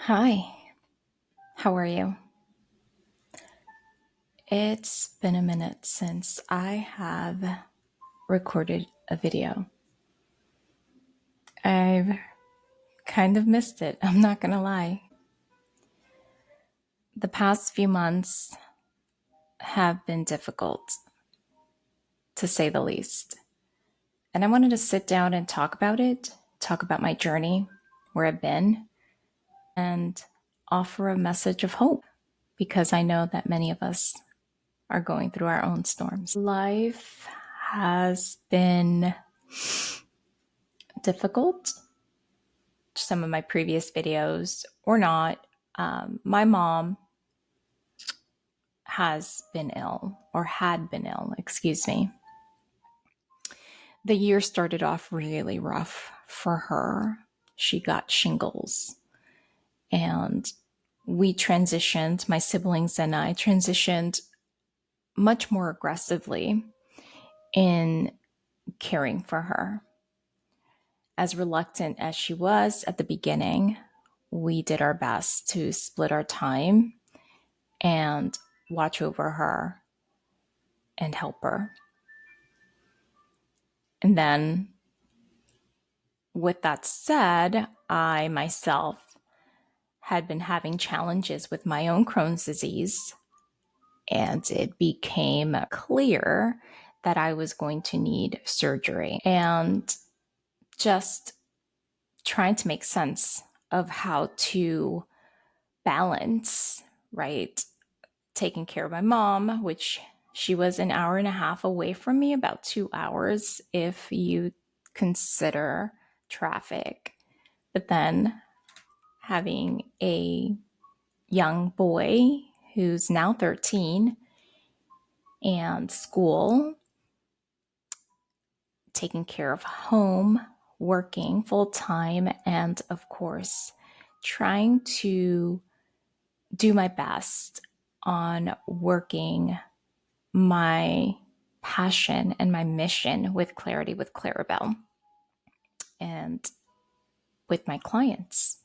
Hi, how are you? It's been a minute since I have recorded a video. I've kind of missed it, I'm not gonna lie. The past few months have been difficult, to say the least. And I wanted to sit down and talk about it, talk about my journey, where I've been, and offer a message of hope because I know that many of us are going through our own storms. Life has been difficult. Some of my previous videos or not, my mom has been ill or had been ill, excuse me. The year started off really rough for her. She got shingles and we transitioned, my siblings and I transitioned much more aggressively in caring for her. As reluctant as she was at the beginning, we did our best to split our time and watch over her and help her. And then, with that said, I myself had been having challenges with my own Crohn's disease, and it became clear that I was going to need surgery. And just trying to make sense of how to balance, right? Taking care of my mom, which she was an hour and a half away from me, about 2 hours if you consider traffic. But then having a young boy who's now 13 and school, taking care of home, working full time, and of course, trying to do my best on working my passion and my mission with clarity with Clarabelle and with my clients.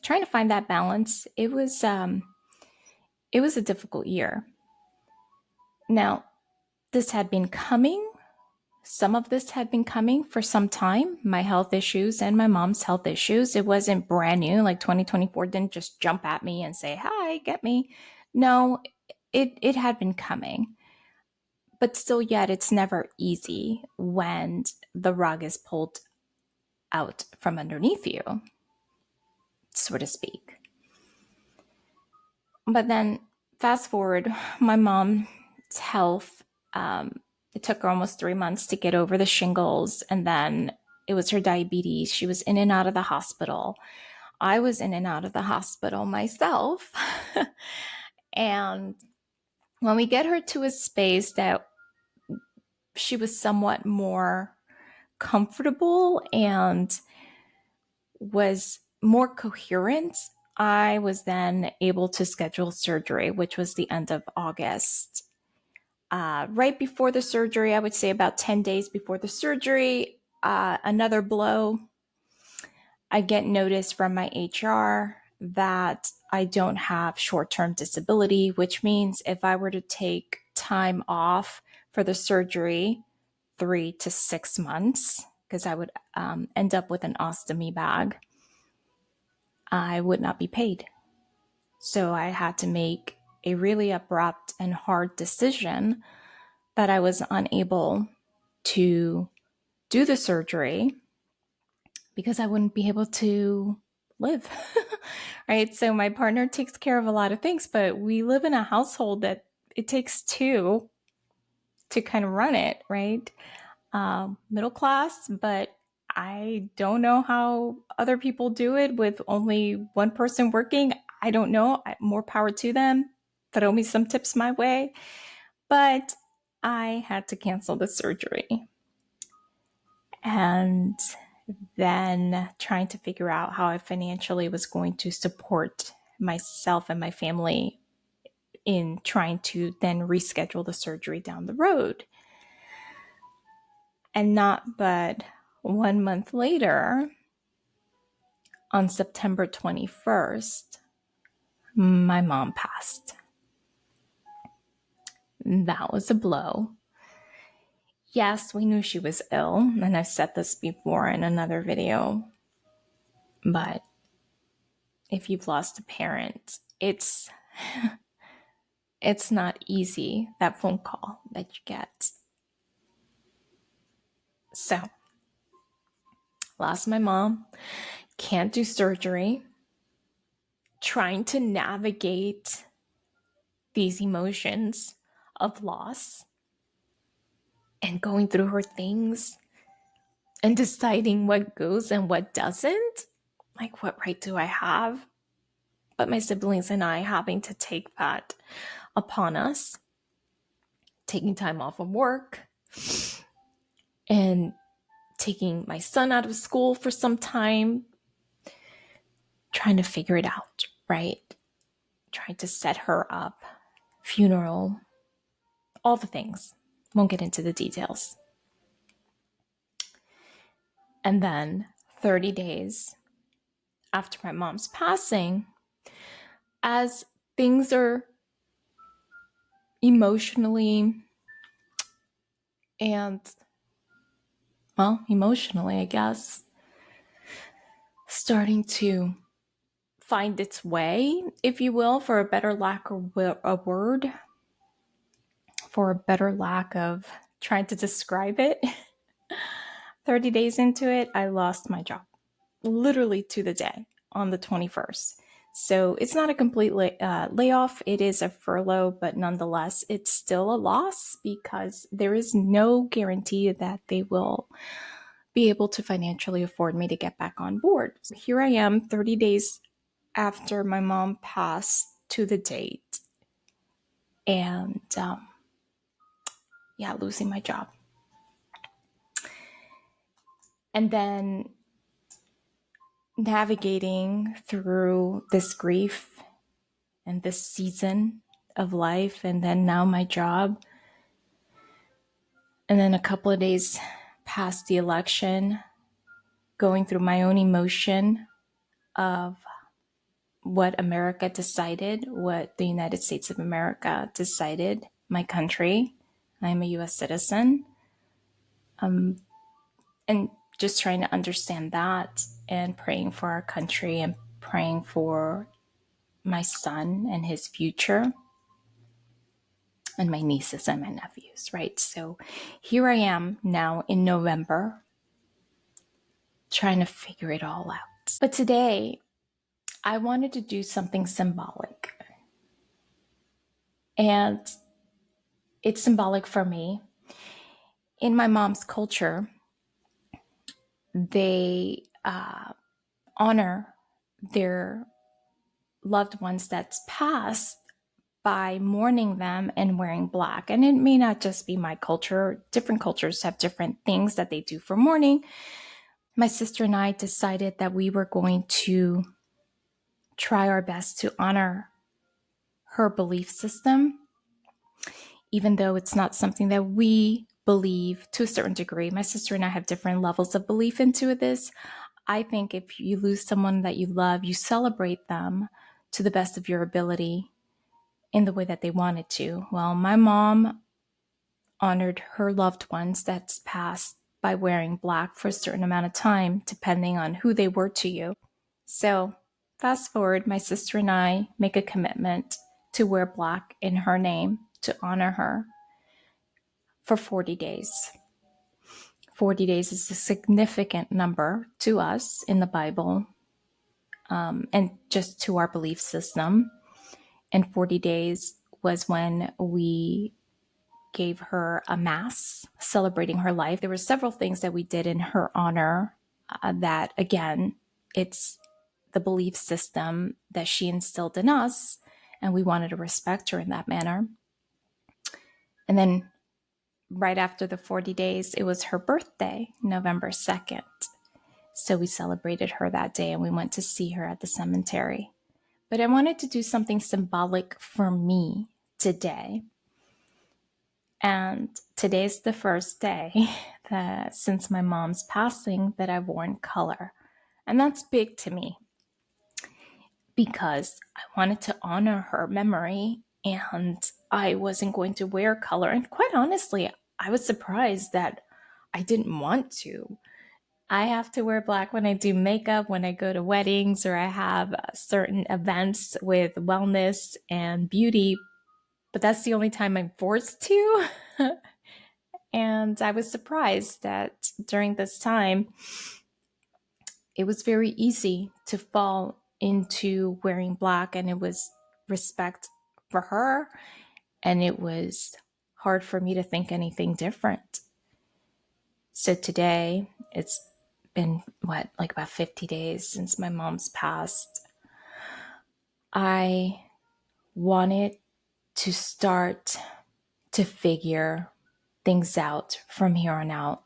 Trying to find that balance, it was a difficult year. Now, this had been coming. Some of this had been coming for some time, my health issues and my mom's health issues. It wasn't brand new, like 2024 didn't just jump at me and say, hi, get me. No, it had been coming. But still, yet, it's never easy when the rug is pulled out from underneath you, so to speak. But then, fast forward, my mom's health, it took her almost 3 months to get over the shingles. And then it was her diabetes. She was in and out of the hospital. I was in and out of the hospital myself. And when we get her to a space that she was somewhat more comfortable and was more coherent, I was then able to schedule surgery, which was the end of August. Right before the surgery, I would say about 10 days before the surgery, another blow. I get notice from my HR that I don't have short-term disability, which means if I were to take time off for the surgery, 3 to 6 months, because I would end up with an ostomy bag, I would not be paid. So I had to make a really abrupt and hard decision that I was unable to do the surgery because I wouldn't be able to live. Right? So my partner takes care of a lot of things, but we live in a household that it takes two to kind of run it, right? Middle class, but I don't know how other people do it with only one person working. I don't know. More power to them. Throw me some tips my way. But I had to cancel the surgery. And then trying to figure out how I financially was going to support myself and my family in trying to then reschedule the surgery down the road. And not but 1 month later, on September 21st, my mom passed. That was a blow. Yes, we knew she was ill, and I've said this before in another video, but if you've lost a parent, it's not easy, that phone call that you get. So, lost my mom, can't do surgery, trying to navigate these emotions of loss and going through her things and deciding what goes and what doesn't. Like, what right do I have? But my siblings and I having to take that upon us, taking time off of work and taking my son out of school for some time, trying to figure it out, right? Trying to set her up, funeral, all the things. Won't get into the details. And then 30 days after my mom's passing, as things are emotionally and, well, emotionally, I guess, starting to find its way, if you will, for a better lack of a word, for a better lack of trying to describe it. 30 days into it, I lost my job, literally to the day on the 21st. So it's not a complete layoff. It is a furlough, but nonetheless, it's still a loss because there is no guarantee that they will be able to financially afford me to get back on board. So here I am 30 days after my mom passed to the date, and losing my job. And then navigating through this grief and this season of life, and then now my job. And then a couple of days past the election, going through my own emotion of what America decided, what the United States of America decided, my country. I'm a US citizen. And just trying to understand that and praying for our country and praying for my son and his future and my nieces and my nephews, right? So here I am now in November trying to figure it all out. But today I wanted to do something symbolic. And it's symbolic for me. In my mom's culture, they honor their loved ones that's passed by mourning them and wearing black. And it may not just be my culture. Different cultures have different things that they do for mourning. My sister and I decided that we were going to try our best to honor her belief system, even though it's not something that we believe to a certain degree. My sister and I have different levels of belief into this. I think if you lose someone that you love, you celebrate them to the best of your ability in the way that they wanted to. Well, my mom honored her loved ones that's passed by wearing black for a certain amount of time, depending on who they were to you. So fast forward, my sister and I make a commitment to wear black in her name to honor her for 40 days. 40 days is a significant number to us in the Bible, and just to our belief system. And 40 days was when we gave her a mass celebrating her life. There were several things that we did in her honor that, again, it's the belief system that she instilled in us, and we wanted to respect her in that manner. And then right after the 40 days, it was her birthday, November 2nd. So we celebrated her that day and we went to see her at the cemetery. But I wanted to do something symbolic for me today. And today's the first day that, since my mom's passing, that I've worn color. And that's big to me because I wanted to honor her memory and I wasn't going to wear color. And quite honestly, I was surprised that I didn't want to. I have to wear black when I do makeup, when I go to weddings, or I have certain events with wellness and beauty, but that's the only time I'm forced to. And I was surprised that during this time, it was very easy to fall into wearing black, and it was respect for her, and it was hard for me to think anything different. So today, it's been like about 50 days since my mom's passed. I wanted to start to figure things out from here on out.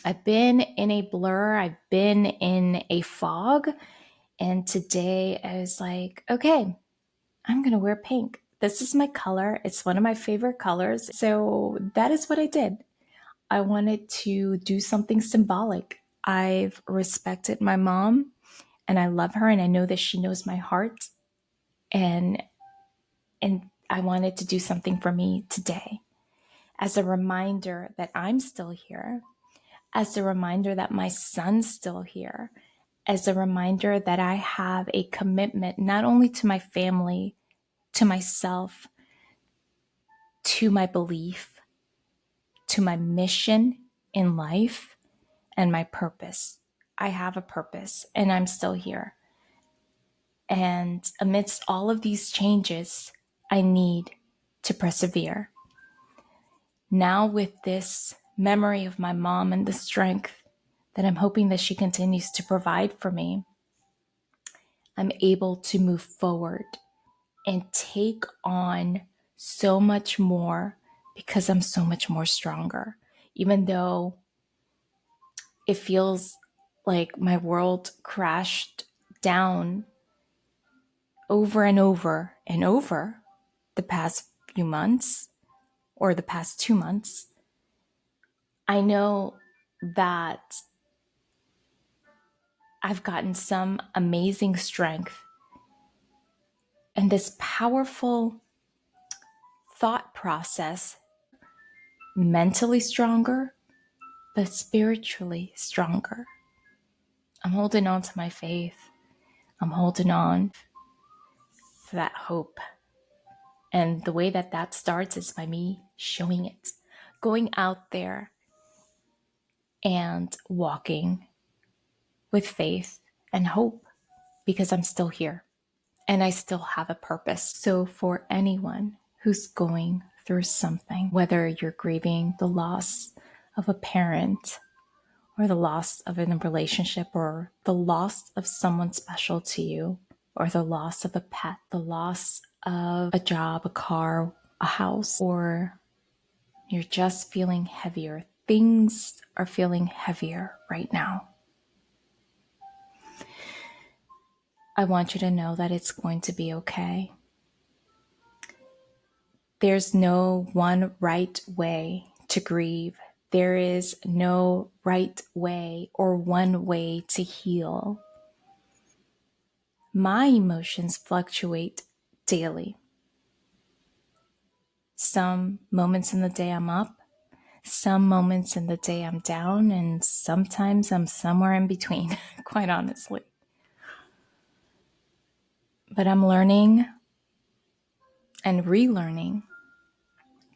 I've been in a blur, I've been in a fog, and today I was like, okay, I'm going to wear pink. This is my color. It's one of my favorite colors. So that is what I did. I wanted to do something symbolic. I've respected my mom and I love her and I know that she knows my heart, and I wanted to do something for me today as a reminder that I'm still here, as a reminder that my son's still here, as a reminder that I have a commitment not only to my family, to myself, to my belief, to my mission in life, and my purpose. I have a purpose and I'm still here. And amidst all of these changes, I need to persevere. Now, with this memory of my mom and the strength that I'm hoping that she continues to provide for me, I'm able to move forward and take on so much more because I'm so much more stronger. Even though it feels like my world crashed down over and over and over the past few months or the past 2 months, I know that I've gotten some amazing strength and this powerful thought process, mentally stronger, but spiritually stronger. I'm holding on to my faith. I'm holding on for that hope. And the way that that starts is by me showing it, going out there and walking with faith and hope because I'm still here and I still have a purpose. So for anyone who's going through something, whether you're grieving the loss of a parent or the loss of a relationship or the loss of someone special to you or the loss of a pet, the loss of a job, a car, a house, or you're just feeling heavier. Things are feeling heavier right now. I want you to know that it's going to be okay. There's no one right way to grieve. There is no right way or one way to heal. My emotions fluctuate daily. Some moments in the day I'm up, some moments in the day I'm down, and sometimes I'm somewhere in between, quite honestly. But I'm learning and relearning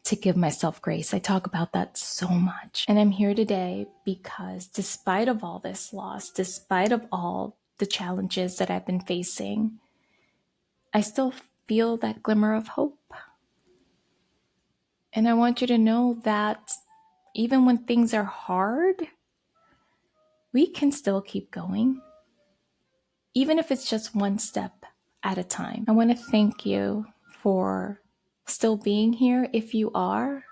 to give myself grace. I talk about that so much. And I'm here today because despite of all this loss, despite of all the challenges that I've been facing, I still feel that glimmer of hope. And I want you to know that even when things are hard, we can still keep going, even if it's just one step at a time. I want to thank you for still being here if you are,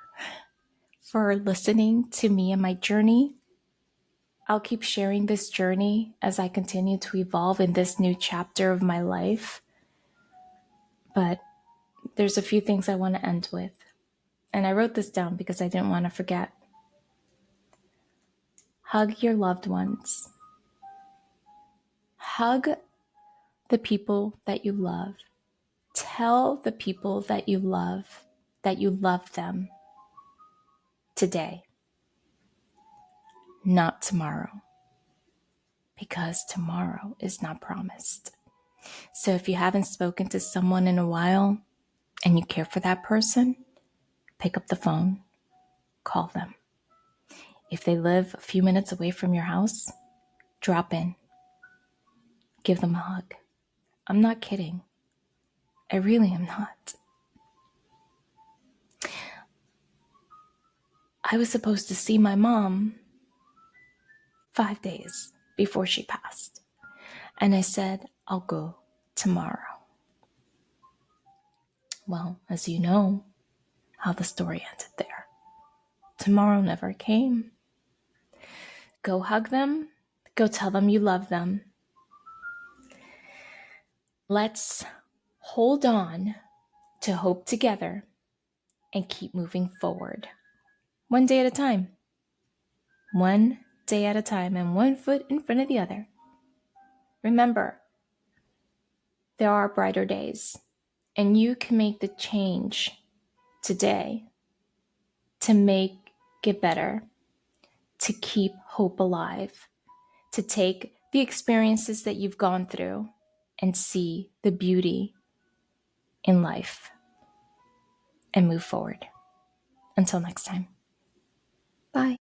for listening to me and my journey. I'll keep sharing this journey as I continue to evolve in this new chapter of my life. But there's a few things I want to end with. And I wrote this down because I didn't want to forget. Hug your loved ones. Hug the people that you love. Tell the people that you love them today, not tomorrow, because tomorrow is not promised. So if you haven't spoken to someone in a while and you care for that person, pick up the phone, call them. If they live a few minutes away from your house, drop in, give them a hug. I'm not kidding. I really am not. I was supposed to see my mom 5 days before she passed. And I said, I'll go tomorrow. Well, as you know, how the story ended there. Tomorrow never came. Go hug them. Go tell them you love them. Let's hold on to hope together and keep moving forward. One day at a time. One day at a time, and one foot in front of the other. Remember, there are brighter days, and you can make the change today to make it better, to keep hope alive, to take the experiences that you've gone through and see the beauty in life and move forward. Until next time. Bye.